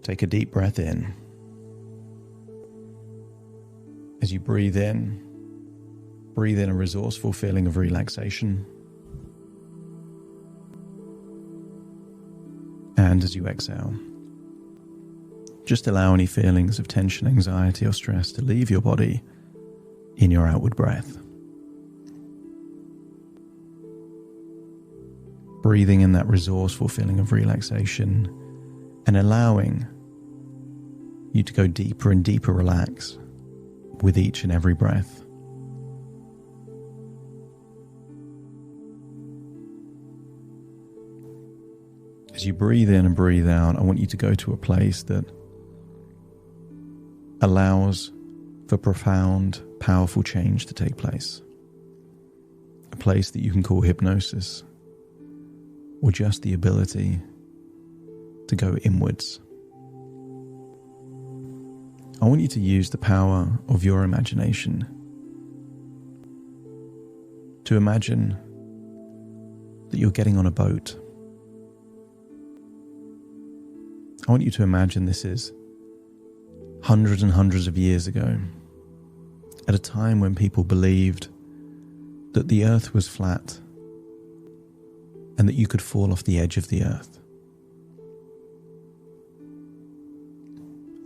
Take a deep breath in. As you breathe in a resourceful feeling of relaxation. And as you exhale, just allow any feelings of tension, anxiety, or stress to leave your body in your outward breath. Breathing in that resourceful feeling of relaxation and allowing you to go deeper and deeper relax with each and every breath. As you breathe in and breathe out, I want you to go to a place that allows for profound, powerful change to take place. A place that you can call hypnosis, or just the ability to go inwards. I want you to use the power of your imagination to imagine that you're getting on a boat. I want you to imagine this is hundreds and hundreds of years ago, at a time when people believed that the earth was flat and that you could fall off the edge of the earth.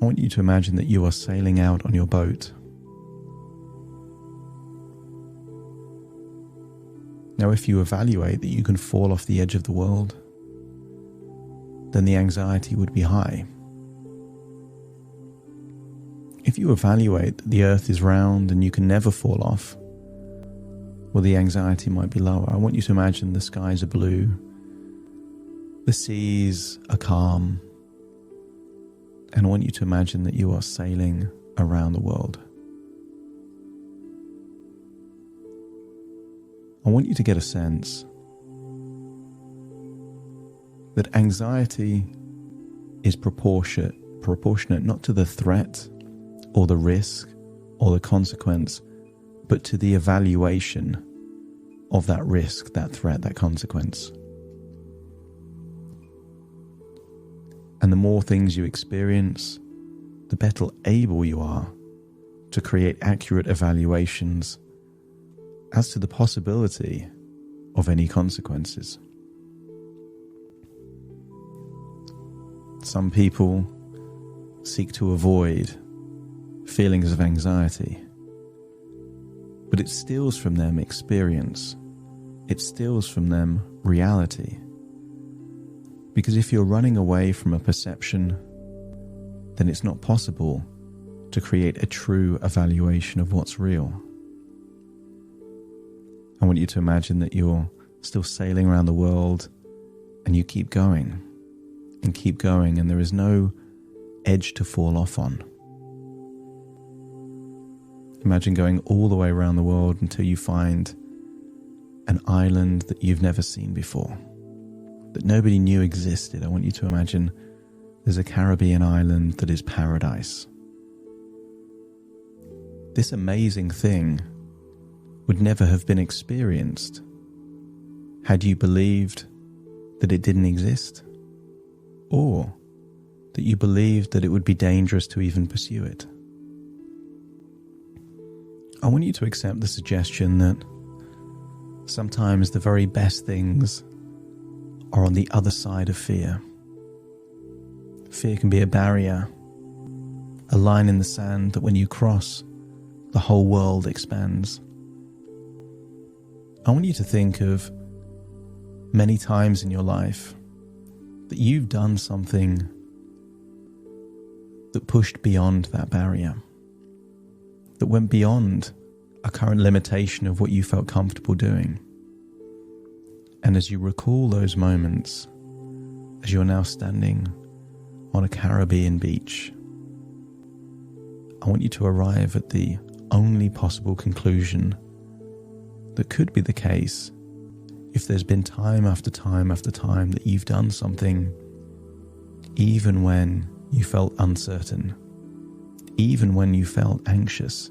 I want you to imagine that you are sailing out on your boat. Now, if you evaluate that you can fall off the edge of the world, then the anxiety would be high. If you evaluate that the earth is round and you can never fall off, well, the anxiety might be lower. I want you to imagine the skies are blue, the seas are calm, and I want you to imagine that you are sailing around the world. I want you to get a sense that anxiety is proportionate not to the threat or the risk or the consequence, but to the evaluation of that risk, that threat, that consequence. And the more things you experience, the better able you are to create accurate evaluations as to the possibility of any consequences. Some people seek to avoid feelings of anxiety, but it steals from them experience. It steals from them reality. Because if you're running away from a perception, then it's not possible to create a true evaluation of what's real. I want you to imagine that you're still sailing around the world and you keep going and keep going, and there is no edge to fall off on. Imagine going all the way around the world until you find an island that you've never seen before, that nobody knew existed. I want you to imagine there's a Caribbean island that is paradise. This amazing thing would never have been experienced had you believed that it didn't exist, or that you believed that it would be dangerous to even pursue it. I want you to accept the suggestion that sometimes the very best things are on the other side of fear. Fear can be a barrier, a line in the sand that when you cross, the whole world expands. I want you to think of many times in your life that you've done something that pushed beyond that barrier, that went beyond a current limitation of what you felt comfortable doing. And as you recall those moments, as you're now standing on a Caribbean beach, I want you to arrive at the only possible conclusion that could be the case if there's been time after time after time that you've done something even when you felt uncertain, even when you felt anxious,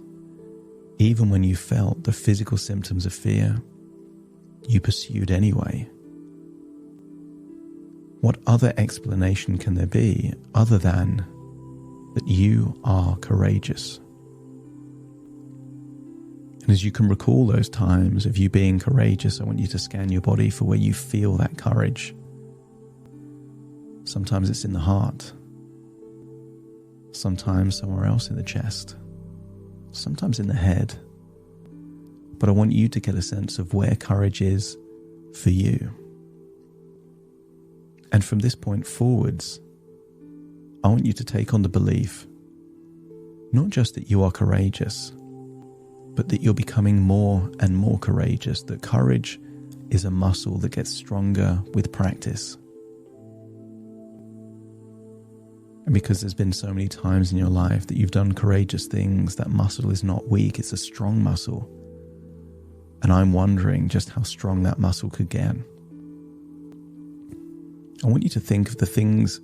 even when you felt the physical symptoms of fear, you pursued anyway. What other explanation can there be other than that you are courageous? And as you can recall those times of you being courageous, I want you to scan your body for where you feel that courage. Sometimes it's in the heart. Sometimes somewhere else in the chest. Sometimes in the head. But I want you to get a sense of where courage is for you. And from this point forwards, I want you to take on the belief, not just that you are courageous, but that you're becoming more and more courageous, that courage is a muscle that gets stronger with practice. And because there's been so many times in your life that you've done courageous things, that muscle is not weak, it's a strong muscle. And I'm wondering just how strong that muscle could get. I want you to think of the things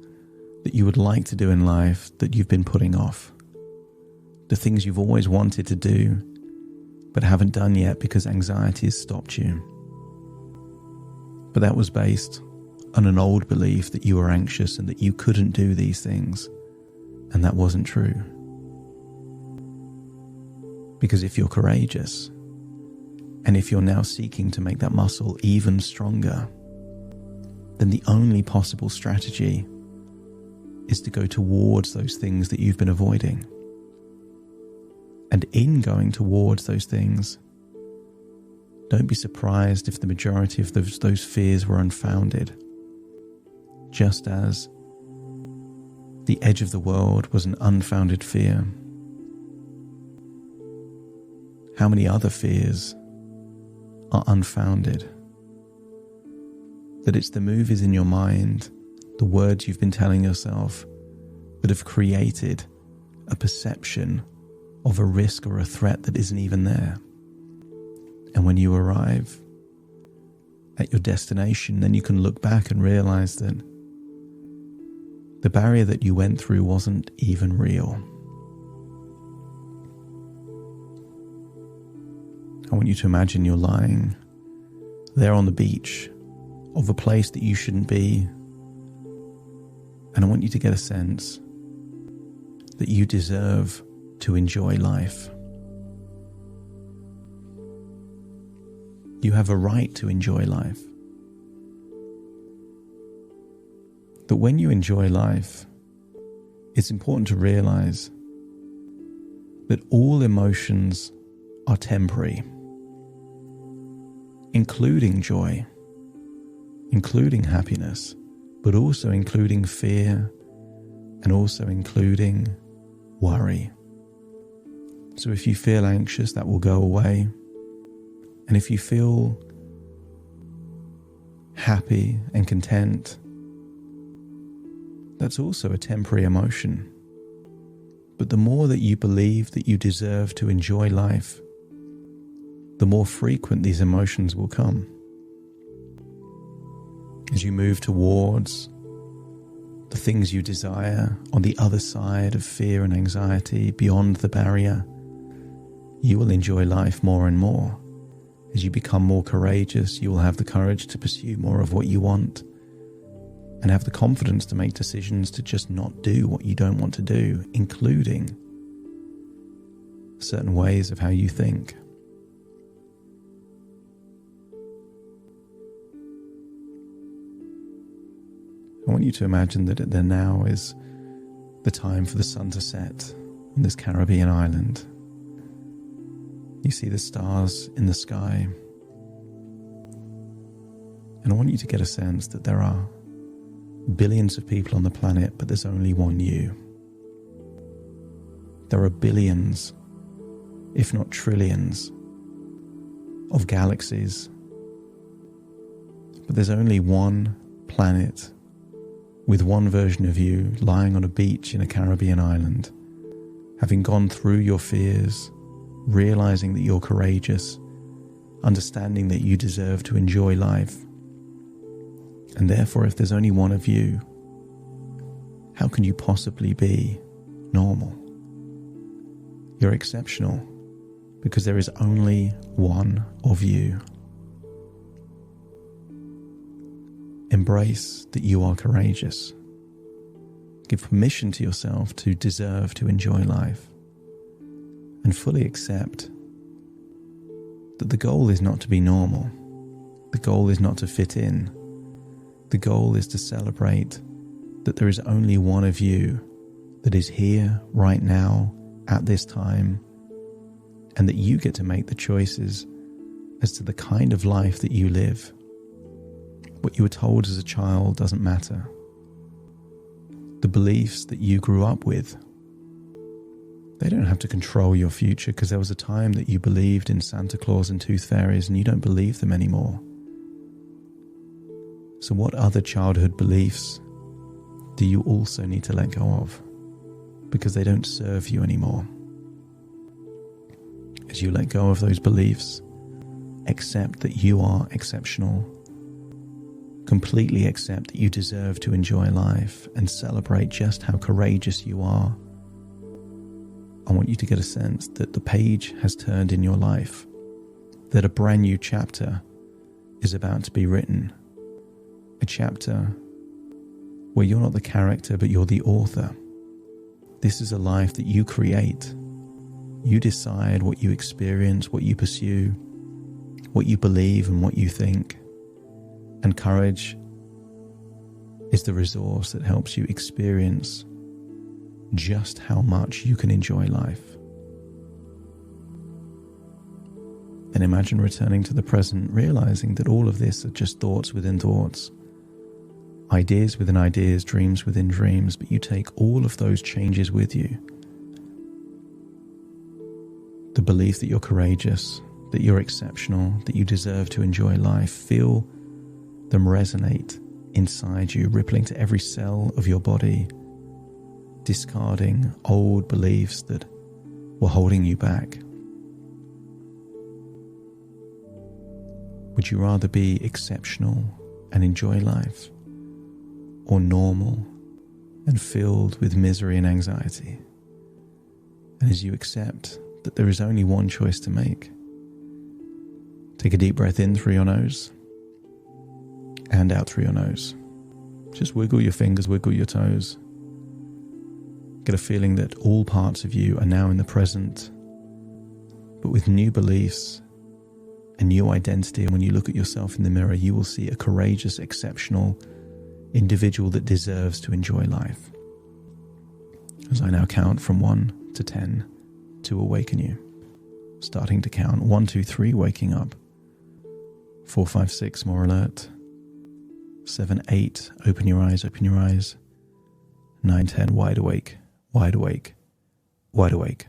that you would like to do in life that you've been putting off. The things you've always wanted to do, but haven't done yet because anxiety has stopped you. But that was based on an old belief that you were anxious and that you couldn't do these things. And that wasn't true. Because if you're courageous, and if you're now seeking to make that muscle even stronger, then the only possible strategy is to go towards those things that you've been avoiding. And in going towards those things, don't be surprised if the majority of those fears were unfounded. Just as the edge of the world was an unfounded fear, how many other fears are unfounded? That it's the movies in your mind, the words you've been telling yourself, that have created a perception of a risk or a threat that isn't even there. And when you arrive at your destination, then you can look back and realize that the barrier that you went through wasn't even real. I want you to imagine you're lying there on the beach of a place that you shouldn't be. And I want you to get a sense that you deserve to enjoy life. You have a right to enjoy life. That when you enjoy life, it's important to realize that all emotions are temporary, including joy, including happiness, but also including fear and also including worry. So if you feel anxious, that will go away. And if you feel happy and content, that's also a temporary emotion. But the more that you believe that you deserve to enjoy life, the more frequent these emotions will come. As you move towards the things you desire on the other side of fear and anxiety, beyond the barrier, you will enjoy life more and more. As you become more courageous, you will have the courage to pursue more of what you want and have the confidence to make decisions to just not do what you don't want to do, including certain ways of how you think. I want you to imagine that there now is the time for the sun to set on this Caribbean island. You see the stars in the sky. And I want you to get a sense that there are billions of people on the planet, but there's only one you. There are billions, if not trillions, of galaxies, but there's only one planet with one version of you lying on a beach in a Caribbean island, having gone through your fears, realizing that you're courageous, understanding that you deserve to enjoy life. And therefore, if there's only one of you, how can you possibly be normal? You're exceptional because there is only one of you. Embrace that you are courageous. Give permission to yourself to deserve to enjoy life. And fully accept that the goal is not to be normal. The goal is not to fit in. The goal is to celebrate that there is only one of you that is here right now at this time, and that you get to make the choices as to the kind of life that you live. What you were told as a child doesn't matter. The beliefs that you grew up with, they don't have to control your future, because there was a time that you believed in Santa Claus and tooth fairies and you don't believe them anymore. So what other childhood beliefs do you also need to let go of? Because they don't serve you anymore. As you let go of those beliefs, accept that you are exceptional. Completely accept that you deserve to enjoy life and celebrate just how courageous you are. I want you to get a sense that the page has turned in your life, that a brand new chapter is about to be written. A chapter where you're not the character, but you're the author. This is a life that you create. You decide what you experience, what you pursue, what you believe and what you think. And courage is the resource that helps you experience just how much you can enjoy life. And imagine returning to the present, realizing that all of this are just thoughts within thoughts. Ideas within ideas, dreams within dreams, but you take all of those changes with you. The belief that you're courageous, that you're exceptional, that you deserve to enjoy life. Feel them resonate inside you, rippling to every cell of your body, discarding old beliefs that were holding you back. Would you rather be exceptional and enjoy life, or normal and filled with misery and anxiety? And as you accept that there is only one choice to make, take a deep breath in through your nose and out through your nose. Just wiggle your fingers, wiggle your toes. Get a feeling that all parts of you are now in the present, but with new beliefs, a new identity. And when you look at yourself in the mirror, you will see a courageous, exceptional individual that deserves to enjoy life. As I now count from 1 to 10 to awaken you. Starting to count. 1, 2, 3, waking up. 4, 5, 6, more alert. 7, 8, open your eyes, open your eyes. 9, 10, wide awake, wide awake, wide awake.